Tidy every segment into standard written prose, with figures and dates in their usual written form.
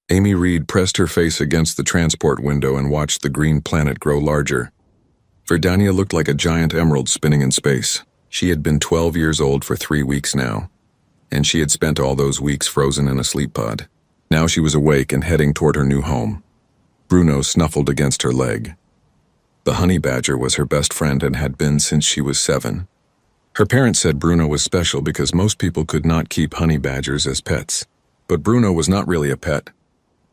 Amy Reed pressed her face against the transport window and watched the green planet grow larger. Verdania looked like a giant emerald spinning in space. She had been 12 years old for 3 weeks now, and she had spent all those weeks frozen in a sleep pod. Now she was awake and heading toward her new home. Bruno snuffled against her leg. The honey badger was her best friend and had been since she was 7. Her parents said Bruno was special because most people could not keep honey badgers as pets. But Bruno was not really a pet.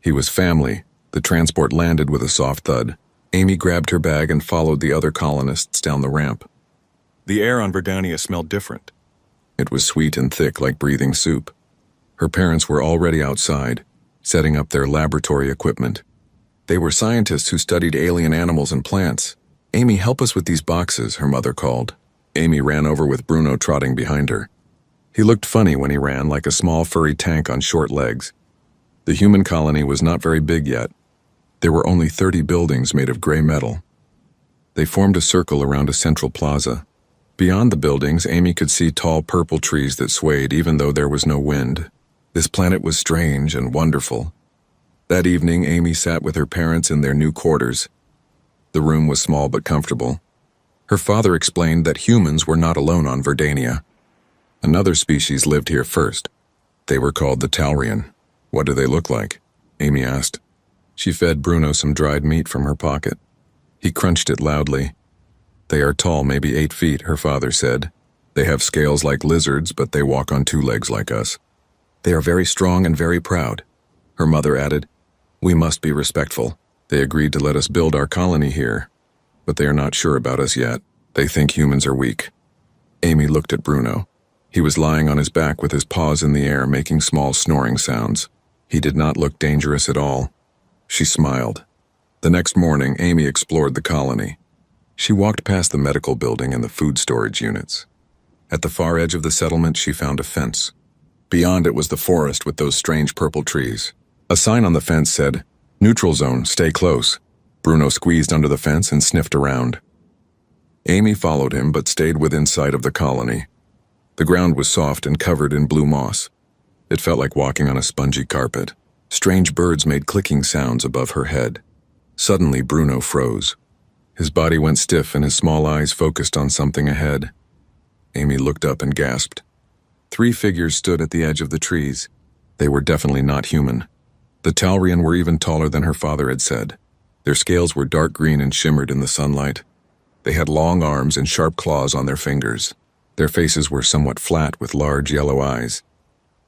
He was family. The transport landed with a soft thud. Amy grabbed her bag and followed the other colonists down the ramp. The air on Verdania smelled different. It was sweet and thick like breathing soup. Her parents were already outside, setting up their laboratory equipment. They were scientists who studied alien animals and plants. "Amy, help us with these boxes," her mother called. Amy ran over with Bruno trotting behind her. He looked funny when he ran, like a small furry tank on short legs. The human colony was not very big yet. There were only 30 buildings made of gray metal. They formed a circle around a central plaza. Beyond the buildings, Amy could see tall purple trees that swayed even though there was no wind. This planet was strange and wonderful. That evening, Amy sat with her parents in their new quarters. The room was small but comfortable. Her father explained that humans were not alone on Verdania. Another species lived here first. They were called the Talrian. "What do they look like?" Amy asked. She fed Bruno some dried meat from her pocket. He crunched it loudly. "They are tall, maybe 8 feet, her father said. They have scales like lizards, but they walk on 2 legs like us. They are very strong and very proud," her mother added. "We must be respectful. They agreed to let us build our colony here, but they are not sure about us yet. They think humans are weak." Amy looked at Bruno. He was lying on his back with his paws in the air, making small snoring sounds. He did not look dangerous at all. She smiled. The next morning, Amy explored the colony. She walked past the medical building and the food storage units. At the far edge of the settlement, she found a fence. Beyond it was the forest with those strange purple trees. A sign on the fence said, "Neutral zone, stay close." Bruno squeezed under the fence and sniffed around. Amy followed him but stayed within sight of the colony. The ground was soft and covered in blue moss. It felt like walking on a spongy carpet. Strange birds made clicking sounds above her head. Suddenly, Bruno froze. His body went stiff and his small eyes focused on something ahead. Amy looked up and gasped. 3 figures stood at the edge of the trees. They were definitely not human. The Talrian were even taller than her father had said. Their scales were dark green and shimmered in the sunlight. They had long arms and sharp claws on their fingers. Their faces were somewhat flat with large yellow eyes.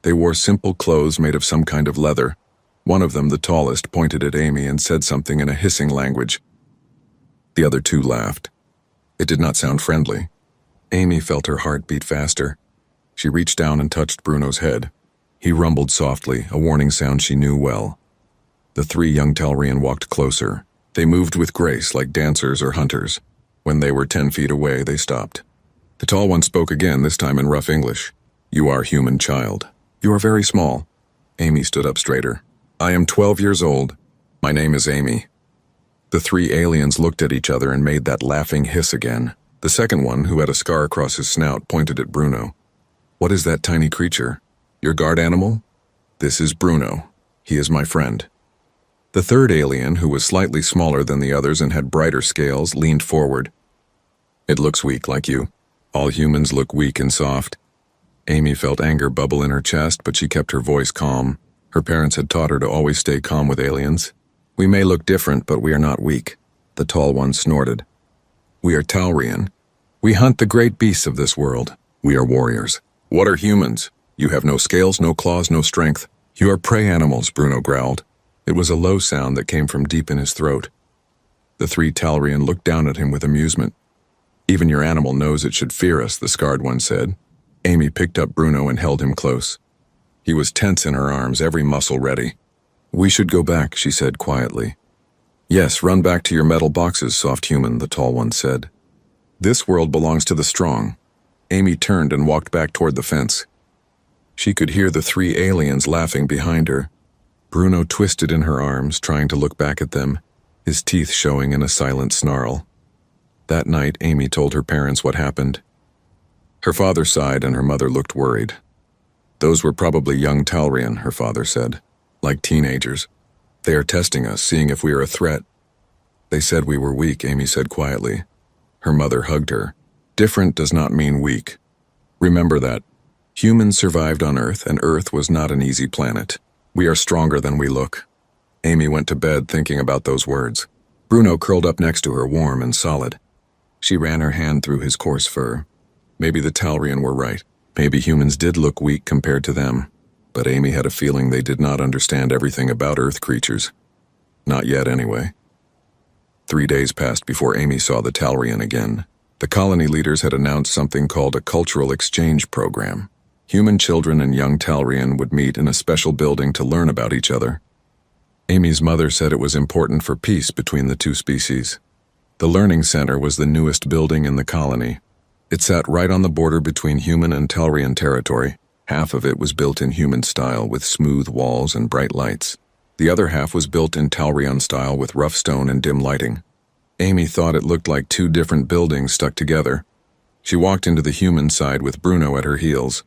They wore simple clothes made of some kind of leather. One of them, the tallest, pointed at Amy and said something in a hissing language. The other 2 laughed. It did not sound friendly. Amy felt her heart beat faster. She reached down and touched Bruno's head. He rumbled softly, a warning sound she knew well. The 3 young Talrian walked closer. They moved with grace like dancers or hunters. When they were 10 feet away, they stopped. The tall one spoke again, this time in rough English. "You are human, child. You are very small." Amy stood up straighter. "I am 12 years old. My name is Amy." The 3 aliens looked at each other and made that laughing hiss again. The second one, who had a scar across his snout, pointed at Bruno. "What is that tiny creature? Your guard animal?" "This is Bruno. He is my friend." The third alien, who was slightly smaller than the others and had brighter scales, leaned forward. "It looks weak, like you. All humans look weak and soft." Amy felt anger bubble in her chest, but she kept her voice calm. Her parents had taught her to always stay calm with aliens. "We may look different, but we are not weak," the tall one snorted. "We are Talrian. We hunt the great beasts of this world. We are warriors." "What are humans? You have no scales, no claws, no strength. You are prey animals," Bruno growled. It was a low sound that came from deep in his throat. The 3 Talrian looked down at him with amusement. "Even your animal knows it should fear us," the scarred one said. Amy picked up Bruno and held him close. He was tense in her arms, every muscle ready. "We should go back," she said quietly. "Yes, run back to your metal boxes, soft human," the tall one said. "This world belongs to the strong." Amy turned and walked back toward the fence. She could hear the 3 aliens laughing behind her. Bruno twisted in her arms, trying to look back at them, his teeth showing in a silent snarl. That night, Amy told her parents what happened. Her father sighed and her mother looked worried. "Those were probably young Talrian," her father said. Like teenagers. They are testing us, seeing if we are a threat. They said we were weak, Amy said quietly. Her mother hugged her. Different does not mean weak. Remember that. Humans survived on Earth, and Earth was not an easy planet. We are stronger than we look. Amy went to bed thinking about those words. Bruno curled up next to her, warm and solid. She ran her hand through his coarse fur. Maybe the Talrian were right. Maybe humans did look weak compared to them. But Amy had a feeling they did not understand everything about Earth creatures. Not yet, anyway. 3 days passed before Amy saw the Talrian again. The colony leaders had announced something called a cultural exchange program. Human children and young Talrian would meet in a special building to learn about each other. Amy's mother said it was important for peace between the two species. The Learning Center was the newest building in the colony. It sat right on the border between human and Talrian territory. Half of it was built in human style with smooth walls and bright lights. The other half was built in Talrian style with rough stone and dim lighting. Amy thought it looked like two different buildings stuck together. She walked into the human side with Bruno at her heels.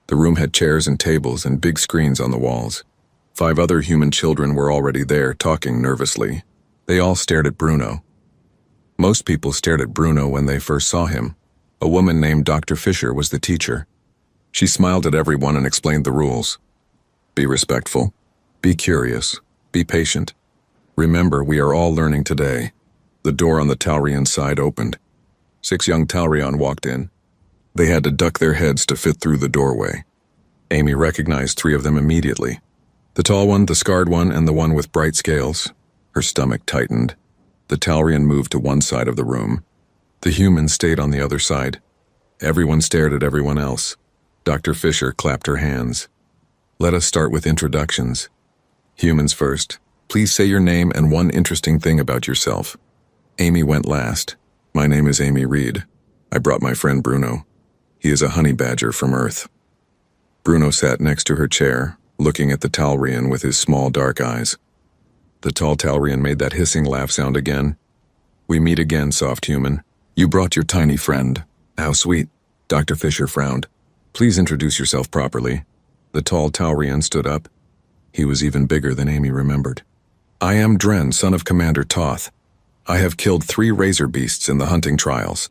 The room had chairs and tables and big screens on the walls. 5 other human children were already there, talking nervously. They all stared at Bruno. Most people stared at Bruno when they first saw him. A woman named Dr. Fisher was the teacher. She smiled at everyone and explained the rules. Be respectful. Be curious. Be patient. Remember, we are all learning today. The door on the Talrian side opened. 6 young Talrian walked in. They had to duck their heads to fit through the doorway. Amy recognized 3 of them immediately. The tall one, the scarred one, and the one with bright scales. Her stomach tightened. The Talrian moved to one side of the room. The human stayed on the other side. Everyone stared at everyone else. Dr. Fisher clapped her hands. Let us start with introductions. Humans first. Please say your name and one interesting thing about yourself. Amy went last. My name is Amy Reed. I brought my friend Bruno. He is a honey badger from Earth. Bruno sat next to her chair, looking at the Talrian with his small dark eyes. The tall Talrian made that hissing laugh sound again. We meet again, soft human. You brought your tiny friend. How sweet. Dr. Fisher frowned. Please introduce yourself properly. The tall Talrian stood up. He was even bigger than Amy remembered. I am Dren, son of Commander Toth. I have killed 3 razor beasts in the hunting trials.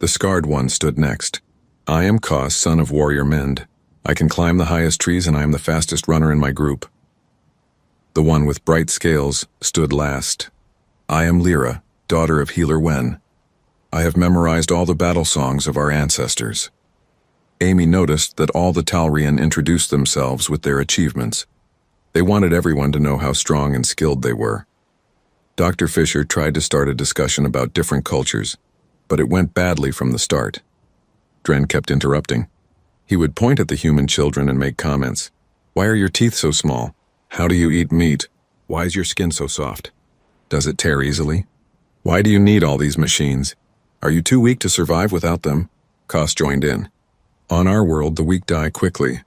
The scarred one stood next. I am Kos, son of Warrior Mend. I can climb the highest trees and I am the fastest runner in my group. The one with bright scales stood last. I am Lyra, daughter of Healer Wen. I have memorized all the battle songs of our ancestors. Amy noticed that all the Talrian introduced themselves with their achievements. They wanted everyone to know how strong and skilled they were. Dr. Fisher tried to start a discussion about different cultures, but it went badly from the start. Dren kept interrupting. He would point at the human children and make comments. Why are your teeth so small? How do you eat meat? Why is your skin so soft? Does it tear easily? Why do you need all these machines? Are you too weak to survive without them? Kos joined in. On our world, the weak die quickly.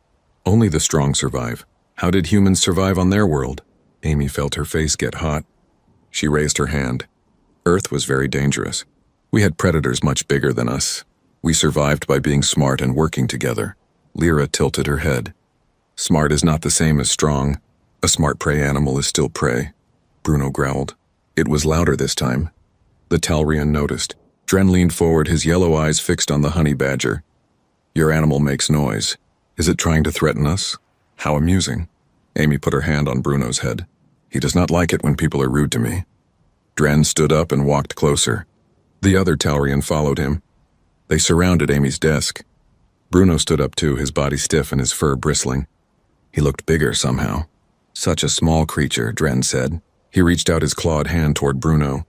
Only the strong survive. How did humans survive on their world? Amy felt her face get hot. She raised her hand. Earth was very dangerous. We had predators much bigger than us. We survived by being smart and working together. Lyra tilted her head. Smart is not the same as strong. A smart prey animal is still prey. Bruno growled. It was louder this time. The Talrian noticed. Dren leaned forward, his yellow eyes fixed on the honey badger. Your animal makes noise. Is it trying to threaten us? How amusing. Amy put her hand on Bruno's head. He does not like it when people are rude to me. Dren stood up and walked closer. The other Talrian followed him. They surrounded Amy's desk. Bruno stood up too, his body stiff and his fur bristling. He looked bigger somehow. Such a small creature, Dren said. He reached out his clawed hand toward Bruno.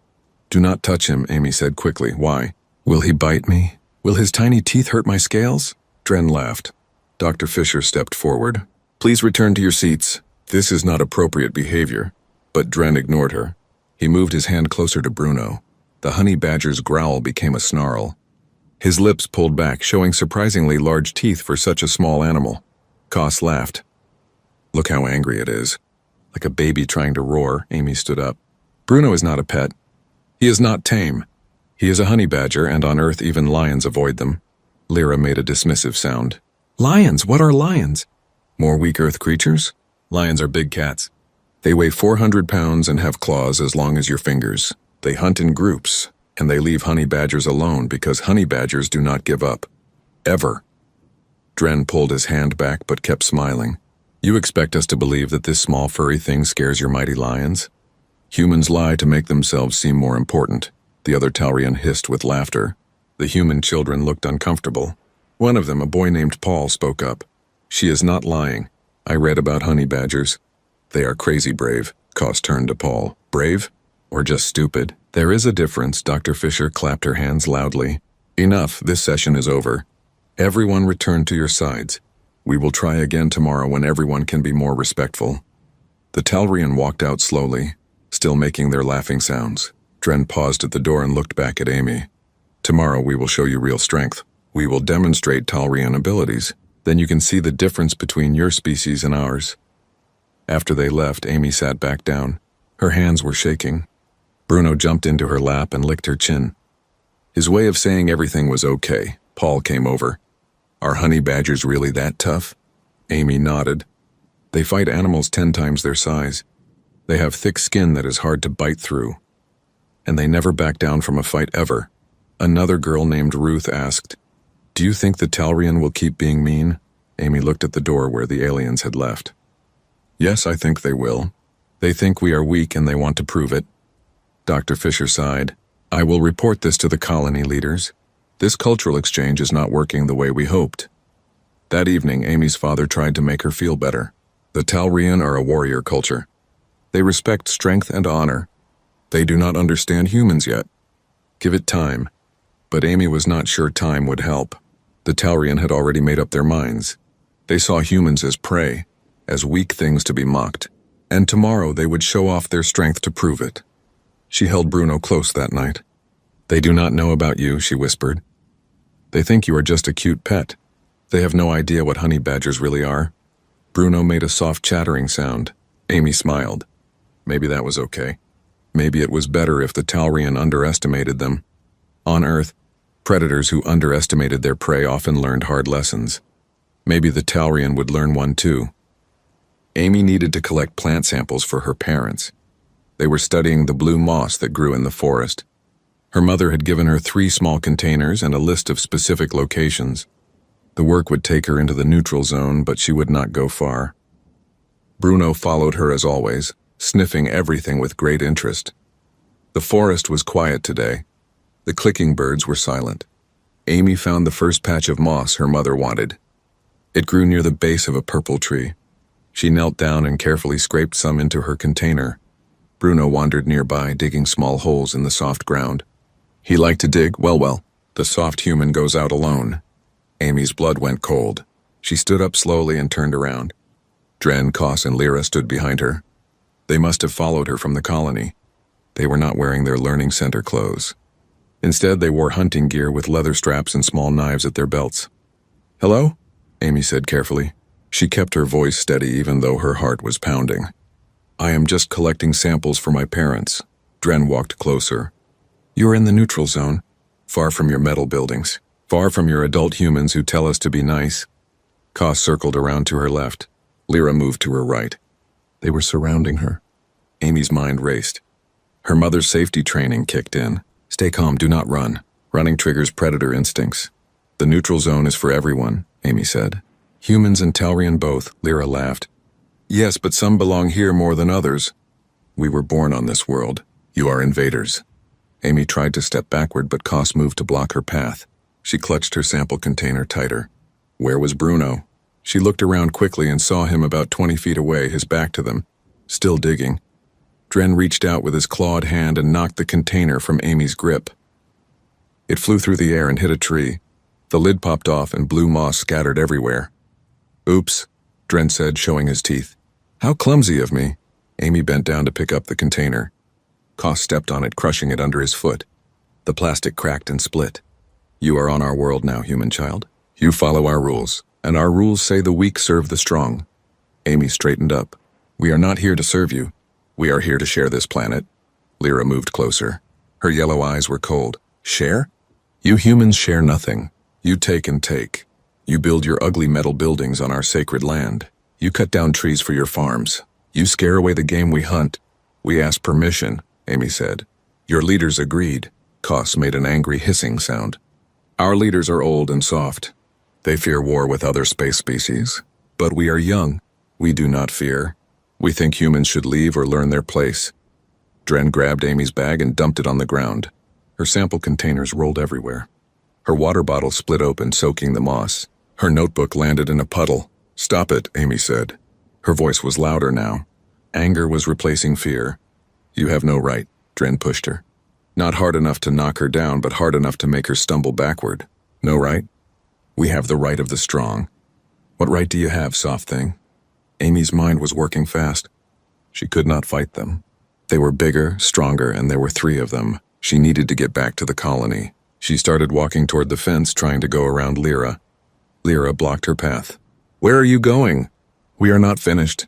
Do not touch him, Amy said quickly. Why? Will he bite me? Will his tiny teeth hurt my scales? Dren laughed. Dr. Fisher stepped forward. Please return to your seats. This is not appropriate behavior. But Dren ignored her. He moved his hand closer to Bruno. The honey badger's growl became a snarl. His lips pulled back, showing surprisingly large teeth for such a small animal. Kos laughed. Look how angry it is. Like a baby trying to roar, Amy stood up. Bruno is not a pet. He is not tame. He is a honey badger, and on Earth even lions avoid them. Lyra made a dismissive sound. Lions? What are lions? More weak Earth creatures? Lions are big cats. They weigh 400 pounds and have claws as long as your fingers. They hunt in groups, and they leave honey badgers alone because honey badgers do not give up. Ever. Dren pulled his hand back but kept smiling. You expect us to believe that this small furry thing scares your mighty lions? Humans lie to make themselves seem more important, the other Talrian hissed with laughter. The human children looked uncomfortable. One of them, a boy named Paul, spoke up. She is not lying. I read about honey badgers. They are crazy brave. Koss turned to Paul. Brave? Or just stupid? There is a difference. Dr. Fisher clapped her hands loudly. Enough, this session is over. Everyone return to your sides. We will try again tomorrow when everyone can be more respectful. The Talrian walked out slowly, still making their laughing sounds. Dren paused at the door and looked back at Amy. Tomorrow we will show you real strength. We will demonstrate Talrian abilities. Then you can see the difference between your species and ours. After they left, Amy sat back down. Her hands were shaking. Bruno jumped into her lap and licked her chin. His way of saying everything was okay. Paul came over. Are honey badgers really that tough? Amy nodded. They fight animals 10 times their size. They have thick skin that is hard to bite through. And they never back down from a fight ever. Another girl named Ruth asked, Do you think the Talrian will keep being mean? Amy looked at the door where the aliens had left. Yes, I think they will. They think we are weak and they want to prove it. Dr. Fisher sighed. I will report this to the colony leaders. This cultural exchange is not working the way we hoped. That evening, Amy's father tried to make her feel better. The Talrian are a warrior culture. They respect strength and honor. They do not understand humans yet. Give it time. But Amy was not sure time would help. The Talrian had already made up their minds. They saw humans as prey, as weak things to be mocked, and tomorrow they would show off their strength to prove it. She held Bruno close that night. They do not know about you, she whispered. They think you are just a cute pet. They have no idea what honey badgers really are. Bruno made a soft chattering sound. Amy smiled. Maybe that was okay. Maybe it was better if the Talrian underestimated them. On Earth, predators who underestimated their prey often learned hard lessons. Maybe the Talrian would learn one too. Amy needed to collect plant samples for her parents. They were studying the blue moss that grew in the forest. Her mother had given her 3 small containers and a list of specific locations. The work would take her into the neutral zone, but she would not go far. Bruno followed her as always, sniffing everything with great interest. The forest was quiet today. The clicking birds were silent. Amy found the first patch of moss her mother wanted. It grew near the base of a purple tree. She knelt down and carefully scraped some into her container. Bruno wandered nearby, digging small holes in the soft ground. He liked to dig, well, the soft human goes out alone. Amy's blood went cold. She stood up slowly and turned around. Dren, Koss, and Lyra stood behind her. They must have followed her from the colony. They were not wearing their learning center clothes. Instead, they wore hunting gear with leather straps and small knives at their belts. Hello? Amy said carefully. She kept her voice steady even though her heart was pounding. I am just collecting samples for my parents. Dren walked closer. You are in the neutral zone, far from your metal buildings, far from your adult humans who tell us to be nice. Koss circled around to her left. Lyra moved to her right. They were surrounding her. Amy's mind raced. Her mother's safety training kicked in. Stay calm, do not run. Running triggers predator instincts. The neutral zone is for everyone, Amy said. Humans and Talrian both, Lyra laughed. Yes, but some belong here more than others. We were born on this world. You are invaders. Amy tried to step backward, but Koss moved to block her path. She clutched her sample container tighter. Where was Bruno? She looked around quickly and saw him about 20 feet away, his back to them, still digging. Dren reached out with his clawed hand and knocked the container from Amy's grip. It flew through the air and hit a tree. The lid popped off and blue moss scattered everywhere. Oops, Dren said, showing his teeth. How clumsy of me. Amy bent down to pick up the container. Koss stepped on it, crushing it under his foot. The plastic cracked and split. You are on our world now, human child. You follow our rules, and our rules say the weak serve the strong. Amy straightened up. We are not here to serve you. We are here to share this planet. Lyra moved closer. Her yellow eyes were cold. Share? You humans share nothing. You take and take. You build your ugly metal buildings on our sacred land. You cut down trees for your farms. You scare away the game we hunt. We asked permission, Amy said. Your leaders agreed. Koss made an angry hissing sound. Our leaders are old and soft. They fear war with other space species. But we are young. We do not fear. We think humans should leave or learn their place. Dren grabbed Amy's bag and dumped it on the ground. Her sample containers rolled everywhere. Her water bottle split open, soaking the moss. Her notebook landed in a puddle. Stop it, Amy said. Her voice was louder now. Anger was replacing fear. You have no right, Dren pushed her. Not hard enough to knock her down, but hard enough to make her stumble backward. No right? We have the right of the strong. What right do you have, soft thing? Amy's mind was working fast. She could not fight them. They were bigger, stronger, and there were 3 of them. She needed to get back to the colony. She started walking toward the fence, trying to go around Lyra. Lyra blocked her path. Where are you going? We are not finished.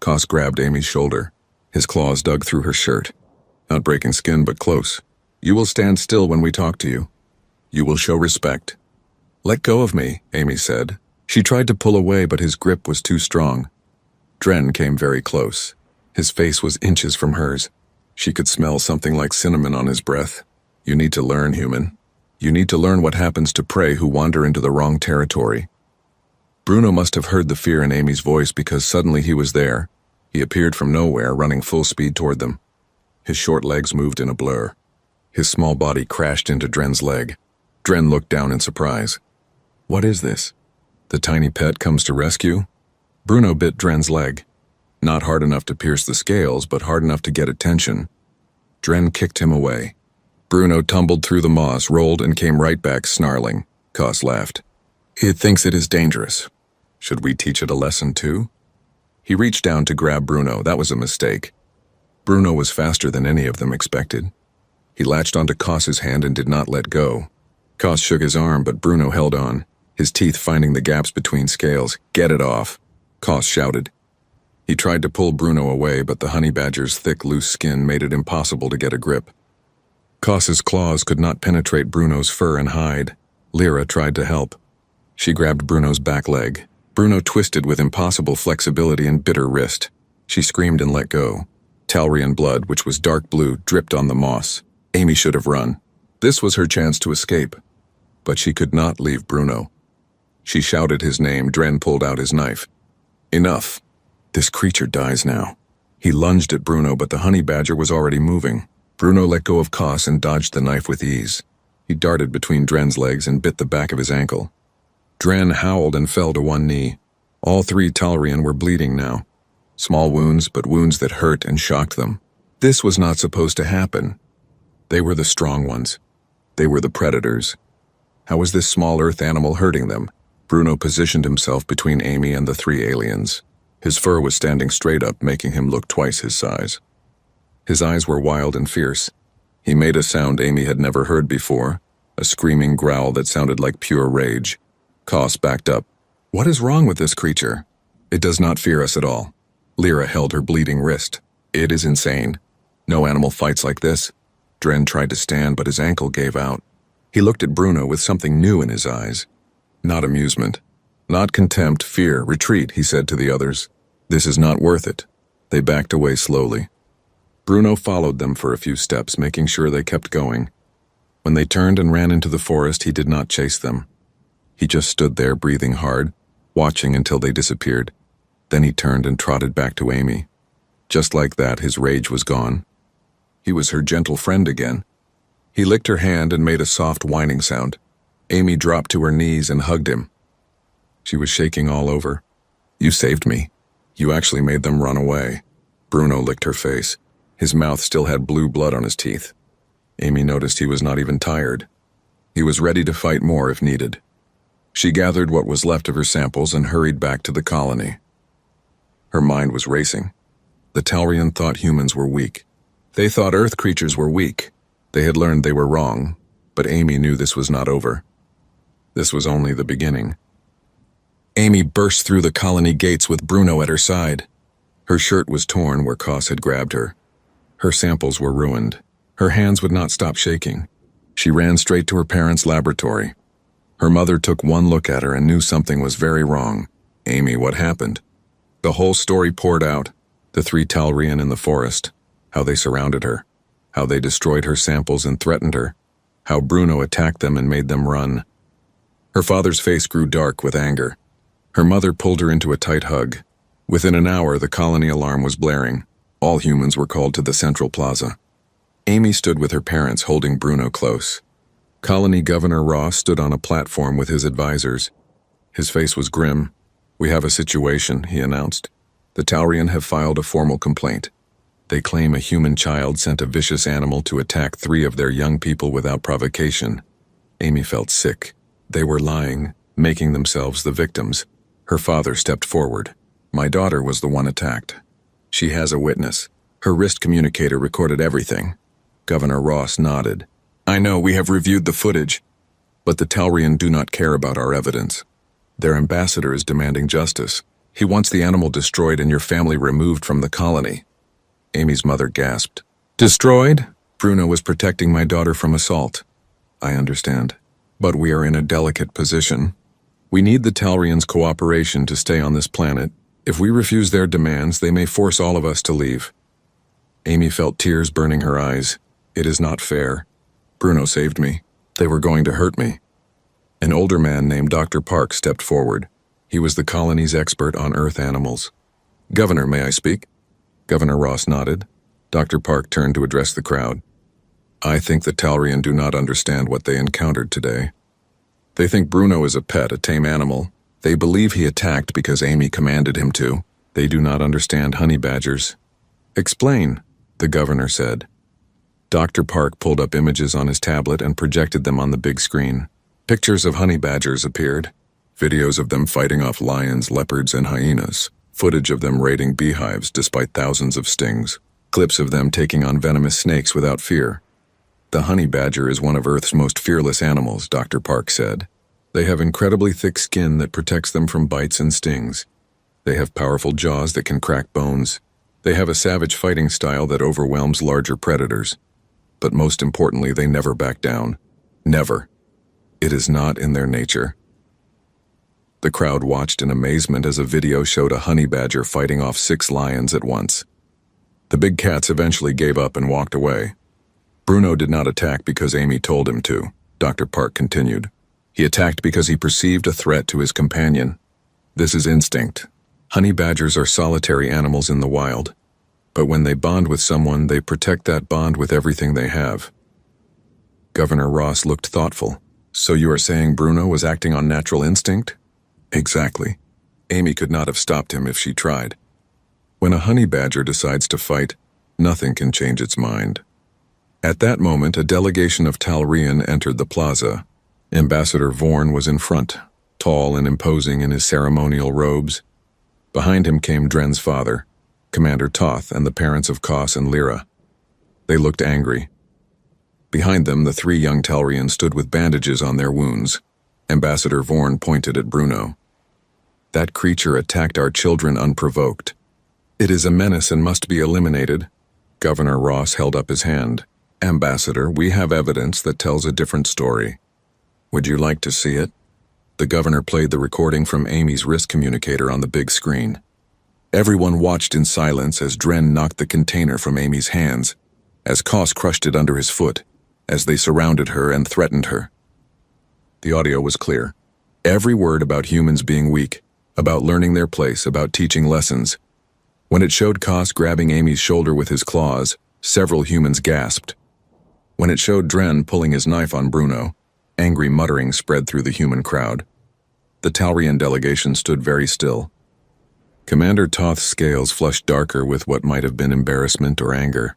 Koss grabbed Amy's shoulder. His claws dug through her shirt. Not breaking skin, but close. You will stand still when we talk to you. You will show respect. Let go of me, Amy said. She tried to pull away, but his grip was too strong. Dren came very close. His face was inches from hers. She could smell something like cinnamon on his breath. You need to learn, human. You need to learn what happens to prey who wander into the wrong territory. Bruno must have heard the fear in Amy's voice because suddenly he was there. He appeared from nowhere, running full speed toward them. His short legs moved in a blur. His small body crashed into Dren's leg. Dren looked down in surprise. What is this? The tiny pet comes to rescue? Bruno bit Dren's leg. Not hard enough to pierce the scales, but hard enough to get attention. Dren kicked him away. Bruno tumbled through the moss, rolled, and came right back, snarling. Koss laughed. It thinks it is dangerous. Should we teach it a lesson too? He reached down to grab Bruno. That was a mistake. Bruno was faster than any of them expected. He latched onto Koss's hand and did not let go. Koss shook his arm, but Bruno held on, his teeth finding the gaps between scales. Get it off, Koss shouted. He tried to pull Bruno away, but the honey badger's thick, loose skin made it impossible to get a grip. Koss's claws could not penetrate Bruno's fur and hide. Lyra tried to help. She grabbed Bruno's back leg. Bruno twisted with impossible flexibility and bit her wrist. She screamed and let go. Talrian blood, which was dark blue, dripped on the moss. Amy should have run. This was her chance to escape. But she could not leave Bruno. She shouted his name. Dren pulled out his knife. Enough. This creature dies now. He lunged at Bruno, but the honey badger was already moving. Bruno let go of Koss and dodged the knife with ease. He darted between Dren's legs and bit the back of his ankle. Dren howled and fell to one knee. All 3 Talrian were bleeding now. Small wounds, but wounds that hurt and shocked them. This was not supposed to happen. They were the strong ones. They were the predators. How was this small earth animal hurting them? Bruno positioned himself between Amy and the 3 aliens. His fur was standing straight up, making him look twice his size. His eyes were wild and fierce. He made a sound Amy had never heard before, a screaming growl that sounded like pure rage. Koss backed up. What is wrong with this creature? It does not fear us at all. Lyra held her bleeding wrist. It is insane. No animal fights like this. Dren tried to stand, but his ankle gave out. He looked at Bruno with something new in his eyes. Not amusement. Not contempt, fear, retreat, he said to the others. This is not worth it. They backed away slowly. Bruno followed them for a few steps, making sure they kept going. When they turned and ran into the forest, he did not chase them. He just stood there, breathing hard, watching until they disappeared. Then he turned and trotted back to Amy. Just like that, his rage was gone. He was her gentle friend again. He licked her hand and made a soft whining sound. Amy dropped to her knees and hugged him. She was shaking all over. You saved me. You actually made them run away. Bruno licked her face. His mouth still had blue blood on his teeth. Amy noticed he was not even tired. He was ready to fight more if needed. She gathered what was left of her samples and hurried back to the colony. Her mind was racing. The Talrian thought humans were weak. They thought Earth creatures were weak. They had learned they were wrong, but Amy knew this was not over. This was only the beginning. Amy burst through the colony gates with Bruno at her side. Her shirt was torn where Koss had grabbed her. Her samples were ruined. Her hands would not stop shaking. She ran straight to her parents' laboratory. Her mother took one look at her and knew something was very wrong. Amy, what happened? The whole story poured out. The three Talrian in the forest, how they surrounded her, how they destroyed her samples and threatened her, how Bruno attacked them and made them run. Her father's face grew dark with anger. Her mother pulled her into a tight hug. Within an hour, the colony alarm was blaring. All humans were called to the central plaza. Amy stood with her parents holding Bruno close. Colony Governor Ross stood on a platform with his advisors. His face was grim. "We have a situation," he announced. "The Taurian have filed a formal complaint. They claim a human child sent a vicious animal to attack 3 of their young people without provocation." Amy felt sick. They were lying, making themselves the victims. Her father stepped forward. "My daughter was the one attacked. She has a witness. Her wrist communicator recorded everything." Governor Ross nodded. "I know, we have reviewed the footage. But the Taurian do not care about our evidence. Their ambassador is demanding justice. He wants the animal destroyed and your family removed from the colony." Amy's mother gasped. "Destroyed? Bruno was protecting my daughter from assault." "I understand. But we are in a delicate position. We need the Talrians' cooperation to stay on this planet. If we refuse their demands, they may force all of us to leave." Amy felt tears burning her eyes. "It is not fair. Bruno saved me. They were going to hurt me." An older man named Dr. Park stepped forward. He was the colony's expert on Earth animals. "Governor, may I speak?" Governor Ross nodded. Dr. Park turned to address the crowd. "I think the Talrian do not understand what they encountered today. They think Bruno is a pet, a tame animal. They believe he attacked because Amy commanded him to. They do not understand honey badgers." "Explain," the governor said. Dr. Park pulled up images on his tablet and projected them on the big screen. Pictures of honey badgers appeared. Videos of them fighting off lions, leopards, and hyenas. Footage of them raiding beehives despite thousands of stings. Clips of them taking on venomous snakes without fear. "The honey badger is one of Earth's most fearless animals," Dr. Park said. "They have incredibly thick skin that protects them from bites and stings. They have powerful jaws that can crack bones. They have a savage fighting style that overwhelms larger predators. But most importantly, they never back down. Never. It is not in their nature." The crowd watched in amazement as a video showed a honey badger fighting off 6 lions at once. The big cats eventually gave up and walked away. "Bruno did not attack because Amy told him to," Dr. Park continued. "He attacked because he perceived a threat to his companion. This is instinct. Honey badgers are solitary animals in the wild. But when they bond with someone, they protect that bond with everything they have." Governor Ross looked thoughtful. "So you are saying Bruno was acting on natural instinct?" "Exactly. Amy could not have stopped him if she tried. When a honey badger decides to fight, nothing can change its mind." At that moment, a delegation of Talrian entered the plaza. Ambassador Vorn was in front, tall and imposing in his ceremonial robes. Behind him came Dren's father, Commander Toth, and the parents of Kos and Lyra. They looked angry. Behind them, the 3 young Talrians stood with bandages on their wounds. Ambassador Vorn pointed at Bruno. "That creature attacked our children unprovoked. It is a menace and must be eliminated." Governor Ross held up his hand. "Ambassador, we have evidence that tells a different story. Would you like to see it?" The governor played the recording from Amy's wrist communicator on the big screen. Everyone watched in silence as Dren knocked the container from Amy's hands, as Kos crushed it under his foot, as they surrounded her and threatened her. The audio was clear. Every word about humans being weak, about learning their place, about teaching lessons. When it showed Kos grabbing Amy's shoulder with his claws, several humans gasped. When it showed Dren pulling his knife on Bruno, angry muttering spread through the human crowd. The Talrian delegation stood very still. Commander Toth's scales flushed darker with what might have been embarrassment or anger.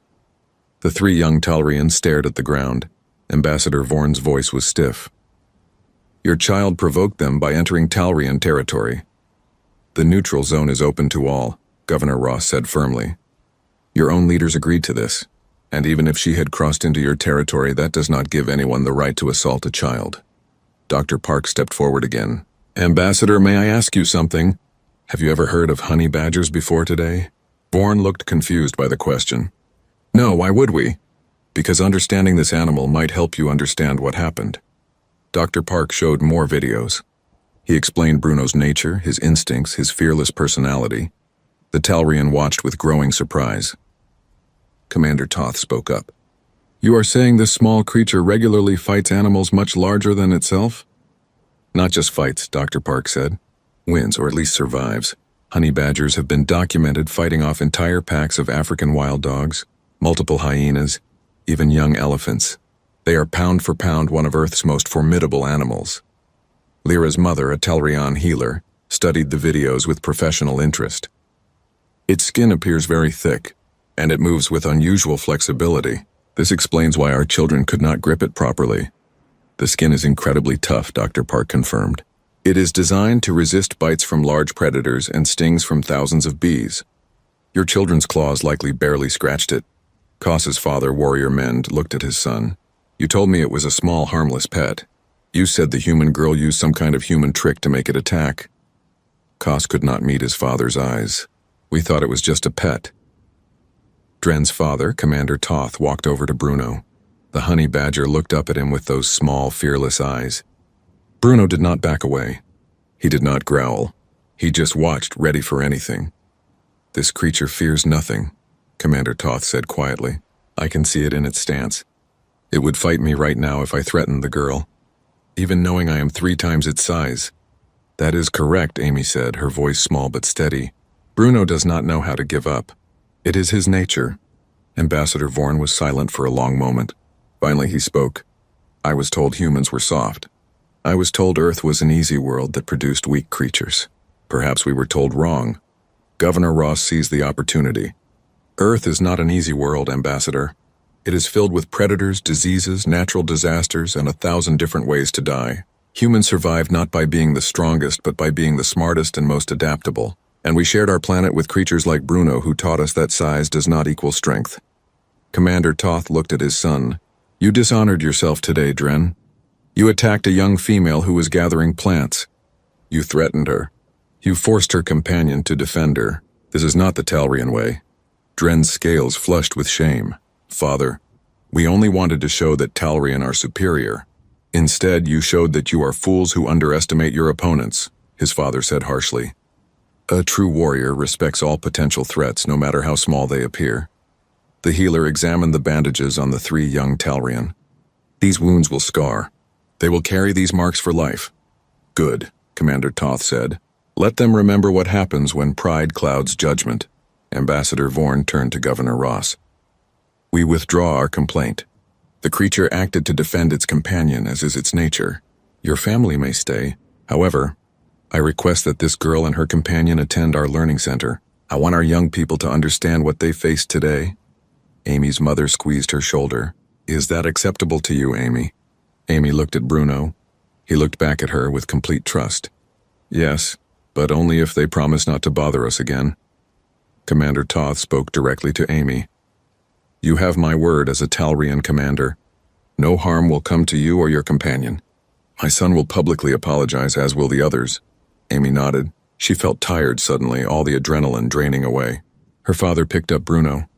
The 3 young Talrians stared at the ground. Ambassador Vorn's voice was stiff. "Your child provoked them by entering Talrian territory. The neutral zone is open to all," Governor Ross said firmly. "Your own leaders agreed to this, and even if she had crossed into your territory, that does not give anyone the right to assault a child." Dr. Park stepped forward again. "Ambassador, may I ask you something? Have you ever heard of honey badgers before today?" Vorn looked confused by the question. "No, why would we? Because understanding this animal might help you understand what happened." Dr. Park showed more videos. He explained Bruno's nature, his instincts, his fearless personality. The Talrian watched with growing surprise. Commander Toth spoke up. You are saying this small creature regularly fights animals much larger than itself? Not just fights, Dr. Park said. Wins, or at least survives. Honey badgers have been documented fighting off entire packs of African wild dogs, multiple hyenas, even young elephants. They are pound for pound one of Earth's most formidable animals. Lyra's mother, a Talrian healer, studied the videos with professional interest. Its skin appears very thick, and it moves with unusual flexibility. This explains why our children could not grip it properly. The skin is incredibly tough, Dr. Park confirmed. It is designed to resist bites from large predators and stings from thousands of bees. Your children's claws likely barely scratched it. Koss's father, Warrior Mend, looked at his son. You told me it was a small, harmless pet. You said the human girl used some kind of human trick to make it attack. Koss could not meet his father's eyes. We thought it was just a pet. Dren's father, Commander Toth, walked over to Bruno. The honey badger looked up at him with those small, fearless eyes. Bruno did not back away. He did not growl. He just watched, ready for anything. This creature fears nothing, Commander Toth said quietly. I can see it in its stance. It would fight me right now if I threatened the girl, even knowing I am 3 times its size. That is correct, Amy said, her voice small but steady. Bruno does not know how to give up. It is his nature. Ambassador Vorn was silent for a long moment. Finally he spoke. I was told humans were soft. I was told Earth was an easy world that produced weak creatures. Perhaps we were told wrong. Governor Ross seized the opportunity. Earth is not an easy world, Ambassador. It is filled with predators, diseases, natural disasters, and 1,000 different ways to die. Humans survived not by being the strongest, but by being the smartest and most adaptable. And we shared our planet with creatures like Bruno who taught us that size does not equal strength. Commander Toth looked at his son. You dishonored yourself today, Dren. You attacked a young female who was gathering plants. You threatened her. You forced her companion to defend her. This is not the Talrian way. Dren's scales flushed with shame. Father, we only wanted to show that Talrian are superior. Instead, you showed that you are fools who underestimate your opponents, his father said harshly. A true warrior respects all potential threats, no matter how small they appear. The healer examined the bandages on the 3 young Talrian. These wounds will scar. They will carry these marks for life. Good, Commander Toth said. Let them remember what happens when pride clouds judgment. Ambassador Vorn turned to Governor Ross. We withdraw our complaint. The creature acted to defend its companion, as is its nature. Your family may stay. However, I request that this girl and her companion attend our learning center. I want our young people to understand what they faced today. Amy's mother squeezed her shoulder. Is that acceptable to you, Amy? Amy looked at Bruno. He looked back at her with complete trust. Yes, but only if they promise not to bother us again. Commander Toth spoke directly to Amy. You have my word as a Talrian commander. No harm will come to you or your companion. My son will publicly apologize, as will the others. Amy nodded. She felt tired suddenly, all the adrenaline draining away. Her father picked up Bruno.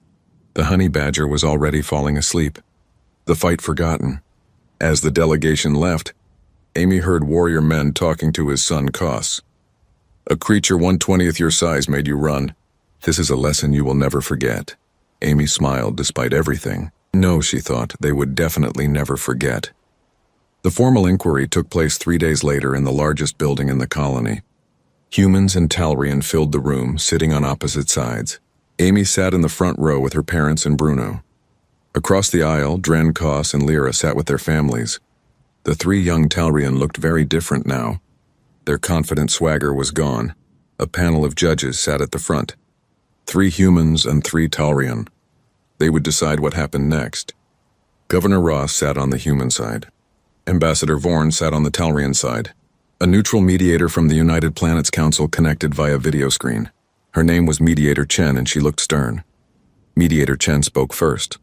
The honey badger was already falling asleep. The fight forgotten. As the delegation left, Amy heard Warrior Mend talking to his son Koss. A creature 1/20th your size made you run. This is a lesson you will never forget. Amy smiled despite everything. No, she thought, they would definitely never forget. The formal inquiry took place 3 days later in the largest building in the colony. Humans and Talrian filled the room, sitting on opposite sides. Amy sat in the front row with her parents and Bruno. Across the aisle, Dren, Koss, and Lyra sat with their families. The 3 young Talrian looked very different now. Their confident swagger was gone. A panel of judges sat at the front. 3 humans and 3 Talrian. They would decide what happened next. Governor Ross sat on the human side. Ambassador Vorn sat on the Talrian side. A neutral mediator from the United Planets Council connected via video screen. Her name was Mediator Chen, and she looked stern. Mediator Chen spoke first.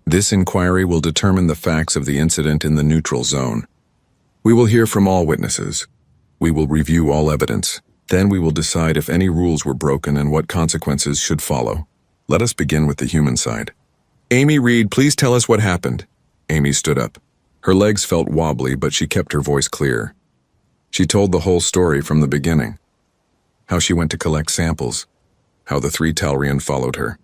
This inquiry will determine the facts of the incident in the neutral zone. We will hear from all witnesses. We will review all evidence. Then we will decide if any rules were broken and what consequences should follow. Let us begin with the human side. Amy Reed, please tell us what happened. Amy stood up. Her legs felt wobbly, but she kept her voice clear. She told the whole story from the beginning. How she went to collect samples. How the 3 Talrian followed her.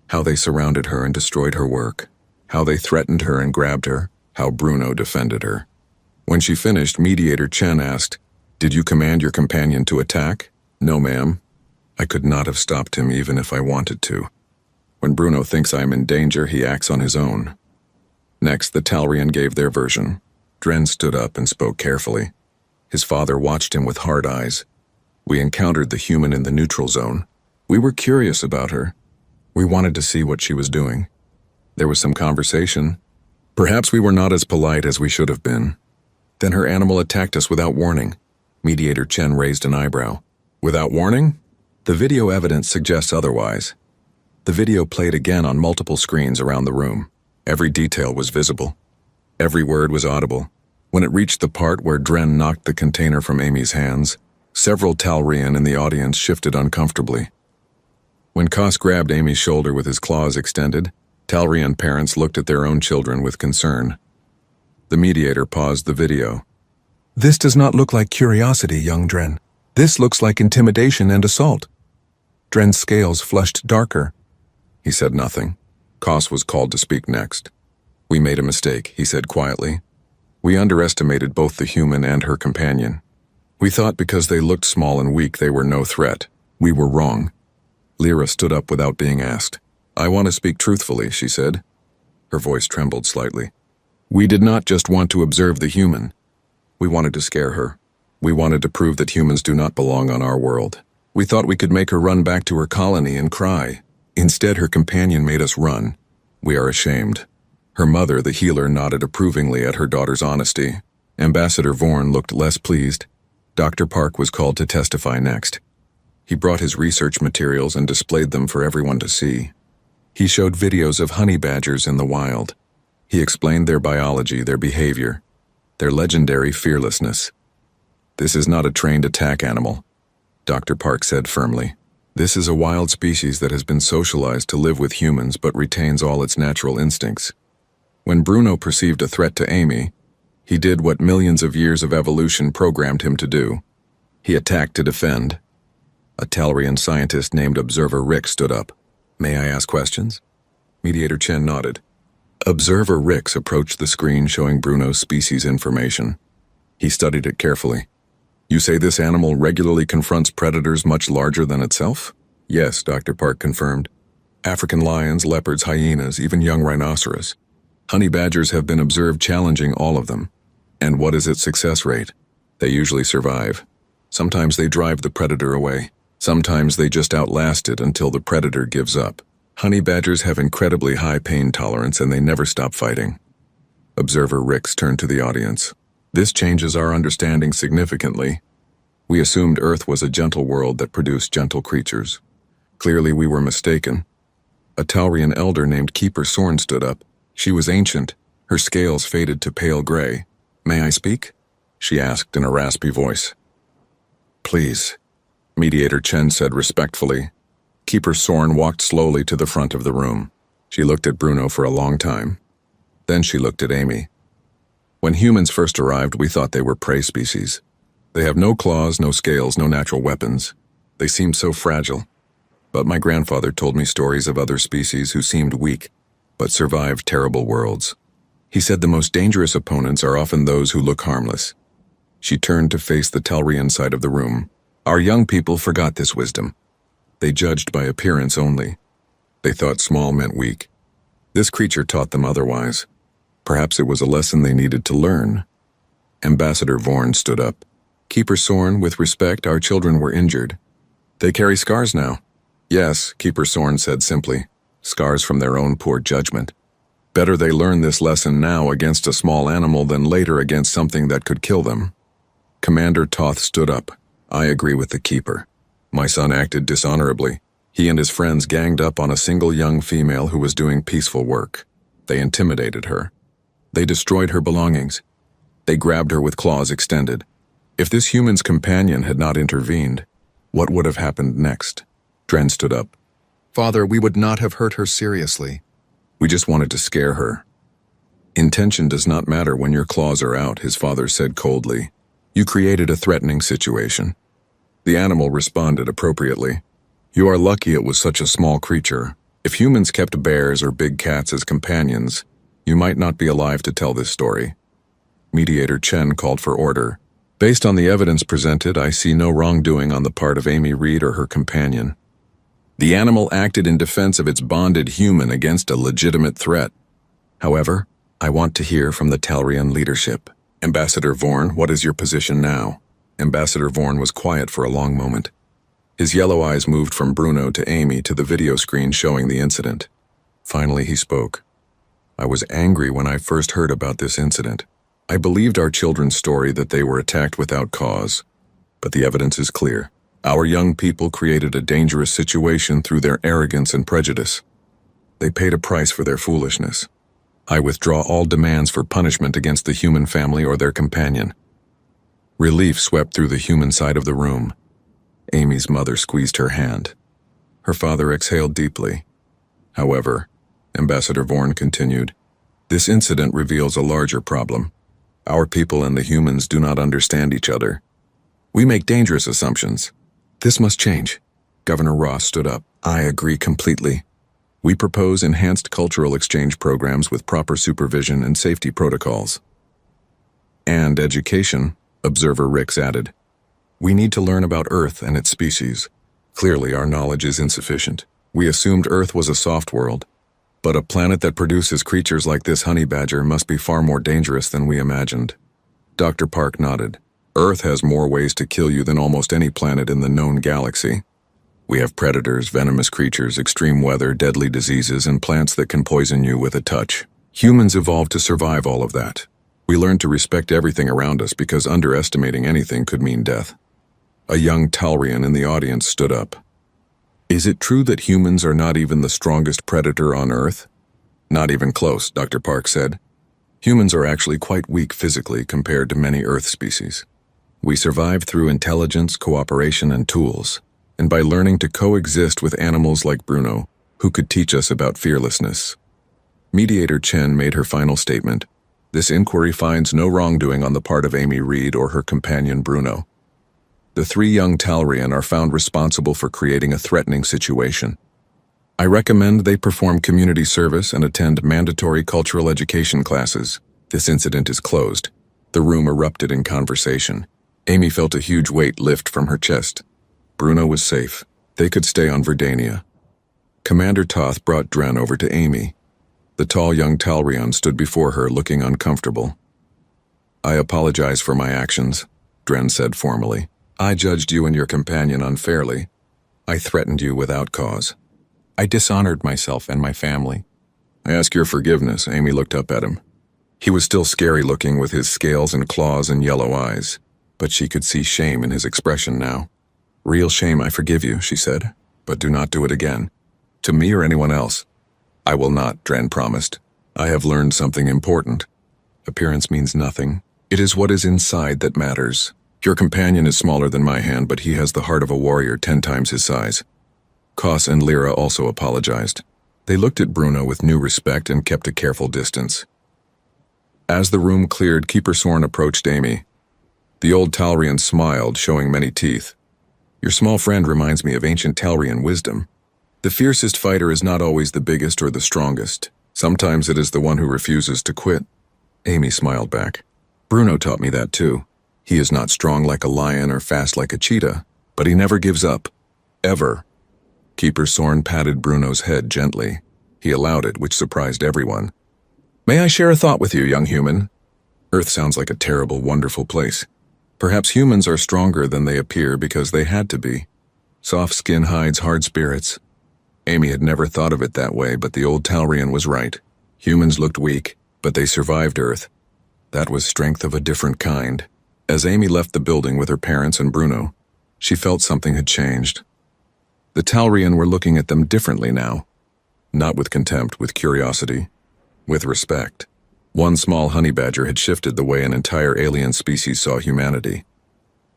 How they surrounded her and destroyed her work. How they threatened her and grabbed her. How Bruno defended her. When she finished, Mediator Chen asked, "Did you command your companion to attack?" "No, ma'am. I could not have stopped him even if I wanted to. When Bruno thinks I am in danger, he acts on his own." Next, the Talrian gave their version. Dren stood up and spoke carefully. His father watched him with hard eyes. "We encountered the human in the neutral zone. We were curious about her. We wanted to see what she was doing. There was some conversation. Perhaps we were not as polite as we should have been. Then her animal attacked us without warning." Mediator Chen raised an eyebrow. "Without warning?" "The video evidence suggests otherwise." The video played again on multiple screens around the room. Every detail was visible. Every word was audible. When it reached the part where Dren knocked the container from Amy's hands, several Talrian in the audience shifted uncomfortably. When Koss grabbed Amy's shoulder with his claws extended, Talrian parents looked at their own children with concern. The mediator paused the video. "This does not look like curiosity, young Dren. This looks like intimidation and assault." Dren's scales flushed darker. He said nothing. Koss was called to speak next. "We made a mistake," he said quietly. "We underestimated both the human and her companion. We thought because they looked small and weak they were no threat. We were wrong." Lyra stood up without being asked. "I want to speak truthfully," she said. Her voice trembled slightly. "We did not just want to observe the human. We wanted to scare her. We wanted to prove that humans do not belong on our world. We thought we could make her run back to her colony and cry. Instead, her companion made us run. We are ashamed." Her mother, the healer, nodded approvingly at her daughter's honesty. Ambassador Vorn looked less pleased. Dr. Park was called to testify next. He brought his research materials and displayed them for everyone to see. He showed videos of honey badgers in the wild. He explained their biology, their behavior, their legendary fearlessness. "This is not a trained attack animal," Dr. Park said firmly. "This is a wild species that has been socialized to live with humans but retains all its natural instincts. When Bruno perceived a threat to Amy, he did what millions of years of evolution programmed him to do. He attacked to defend." A Talrian scientist named Observer Rick stood up. "May I ask questions?" Mediator Chen nodded. Observer Rix approached the screen showing Bruno's species information. He studied it carefully. "You say this animal regularly confronts predators much larger than itself?" "Yes," Dr. Park confirmed. "African lions, leopards, hyenas, even young rhinoceros. Honey badgers have been observed challenging all of them. And what is its success rate? They usually survive. Sometimes they drive the predator away. Sometimes they just outlast it until the predator gives up. Honey badgers have incredibly high pain tolerance and they never stop fighting." Observer Rix turned to the audience. "This changes our understanding significantly. We assumed Earth was a gentle world that produced gentle creatures. Clearly we were mistaken." A Taurian elder named Keeper Sorn stood up. She was ancient. Her scales faded to pale gray. "May I speak?" she asked in a raspy voice. "Please," Mediator Chen said respectfully. Keeper Sorn walked slowly to the front of the room. She looked at Bruno for a long time. Then she looked at Amy. "When humans first arrived, we thought they were prey species. They have no claws, no scales, no natural weapons. They seemed so fragile. But my grandfather told me stories of other species who seemed weak, but survived terrible worlds. He said the most dangerous opponents are often those who look harmless." She turned to face the Talrian side of the room. "Our young people forgot this wisdom. They judged by appearance only. They thought small meant weak. This creature taught them otherwise. Perhaps it was a lesson they needed to learn." Ambassador Vorn stood up. "Keeper Sorn, with respect, our children were injured. They carry scars now." "Yes," Keeper Sorn said simply. "Scars from their own poor judgment. Better they learn this lesson now against a small animal than later against something that could kill them." Commander Toth stood up. "I agree with the Keeper. My son acted dishonorably. He and his friends ganged up on a single young female who was doing peaceful work. They intimidated her. They destroyed her belongings. They grabbed her with claws extended. If this human's companion had not intervened, what would have happened next?" Dren stood up. "Father, we would not have hurt her seriously. We just wanted to scare her." "Intention does not matter when your claws are out," his father said coldly. "You created a threatening situation." The animal responded appropriately. You are lucky it was such a small creature. If humans kept bears or big cats as companions, you might not be alive to tell this story. Mediator Chen called for order. Based on the evidence presented, I see no wrongdoing on the part of Amy Reed or her companion. The animal acted in defense of its bonded human against a legitimate threat. However, I want to hear from the Talrian leadership. Ambassador Vorn, what is your position now? Ambassador Vorn was quiet for a long moment. His yellow eyes moved from Bruno to Amy to the video screen showing the incident. Finally, he spoke. I was angry when I first heard about this incident. I believed our children's story that they were attacked without cause, but the evidence is clear. Our young people created a dangerous situation through their arrogance and prejudice. They paid a price for their foolishness. I withdraw all demands for punishment against the human family or their companion. Relief swept through the human side of the room. Amy's mother squeezed her hand. Her father exhaled deeply. However, Ambassador Vorn continued, this incident reveals a larger problem. Our people and the humans do not understand each other. We make dangerous assumptions. This must change. Governor Ross stood up. I agree completely. We propose enhanced cultural exchange programs with proper supervision and safety protocols. And education, Observer Rix added. We need to learn about Earth and its species. Clearly, our knowledge is insufficient. We assumed Earth was a soft world, but a planet that produces creatures like this honey badger must be far more dangerous than we imagined. Dr. Park nodded. Earth has more ways to kill you than almost any planet in the known galaxy. We have predators, venomous creatures, extreme weather, deadly diseases, and plants that can poison you with a touch. Humans evolved to survive all of that. We learned to respect everything around us because underestimating anything could mean death. A young Talrian in the audience stood up. Is it true that humans are not even the strongest predator on Earth? Not even close, Dr. Park said. Humans are actually quite weak physically compared to many Earth species. We survive through intelligence, cooperation, and tools, and by learning to coexist with animals like Bruno, who could teach us about fearlessness. Mediator Chen made her final statement. This inquiry finds no wrongdoing on the part of Amy Reed or her companion Bruno. The three young Talrian are found responsible for creating a threatening situation. I recommend they perform community service and attend mandatory cultural education classes. This incident is closed. The room erupted in conversation. Amy felt a huge weight lift from her chest. Bruno was safe. They could stay on Verdania. Commander Toth brought Dren over to Amy. The tall young Talrian stood before her, looking uncomfortable. I apologize for my actions, Dren said formally. I judged you and your companion unfairly. I threatened you without cause. I dishonored myself and my family. I ask your forgiveness, Amy looked up at him. He was still scary looking with his scales and claws and yellow eyes, but she could see shame in his expression now. Real shame, I forgive you, she said, but do not do it again. To me or anyone else. I will not, Dren promised. I have learned something important. Appearance means nothing. It is what is inside that matters. Your companion is smaller than my hand, but he has the heart of a warrior 10 times his size. Kos and Lyra also apologized. They looked at Bruno with new respect and kept a careful distance. As the room cleared, Keeper Sorn approached Amy. The old Talrian smiled, showing many teeth. Your small friend reminds me of ancient Talrian wisdom. The fiercest fighter is not always the biggest or the strongest. Sometimes it is the one who refuses to quit. Amy smiled back. Bruno taught me that too. He is not strong like a lion or fast like a cheetah, but he never gives up. Ever. Keeper Sorn patted Bruno's head gently. He allowed it, which surprised everyone. May I share a thought with you, young human? Earth sounds like a terrible, wonderful place. Perhaps humans are stronger than they appear because they had to be. Soft skin hides hard spirits. Amy had never thought of it that way, but the old Talrian was right. Humans looked weak, but they survived Earth. That was strength of a different kind. As Amy left the building with her parents and Bruno, she felt something had changed. The Talrian were looking at them differently now. Not with contempt, with curiosity, with respect. One small honey badger had shifted the way an entire alien species saw humanity.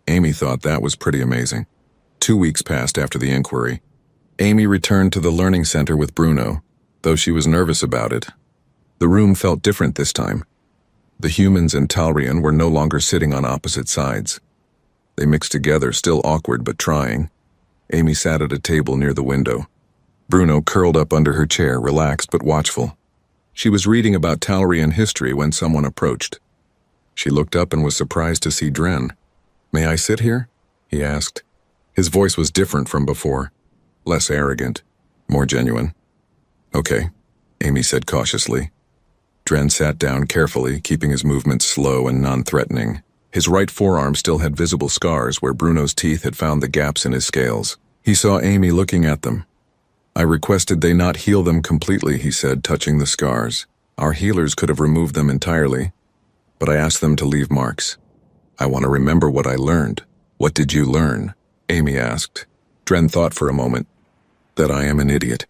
Amy thought that was pretty amazing. 2 weeks passed after the inquiry. Amy returned to the learning center with Bruno, though she was nervous about it. The room felt different this time. The humans and Talrian were no longer sitting on opposite sides. They mixed together, still awkward but trying. Amy sat at a table near the window. Bruno curled up under her chair, relaxed but watchful. She was reading about Talrian history when someone approached. She looked up and was surprised to see Dren. "May I sit here?" he asked. His voice was different from before, less arrogant, more genuine. "Okay," Amy said cautiously. Dren sat down carefully, keeping his movements slow and non-threatening. His right forearm still had visible scars where Bruno's teeth had found the gaps in his scales. He saw Amy looking at them. "I requested they not heal them completely," he said, touching the scars. "Our healers could have removed them entirely, but I asked them to leave marks. I want to remember what I learned." "What did you learn?" Amy asked. Dren thought for a moment. "That I am an idiot.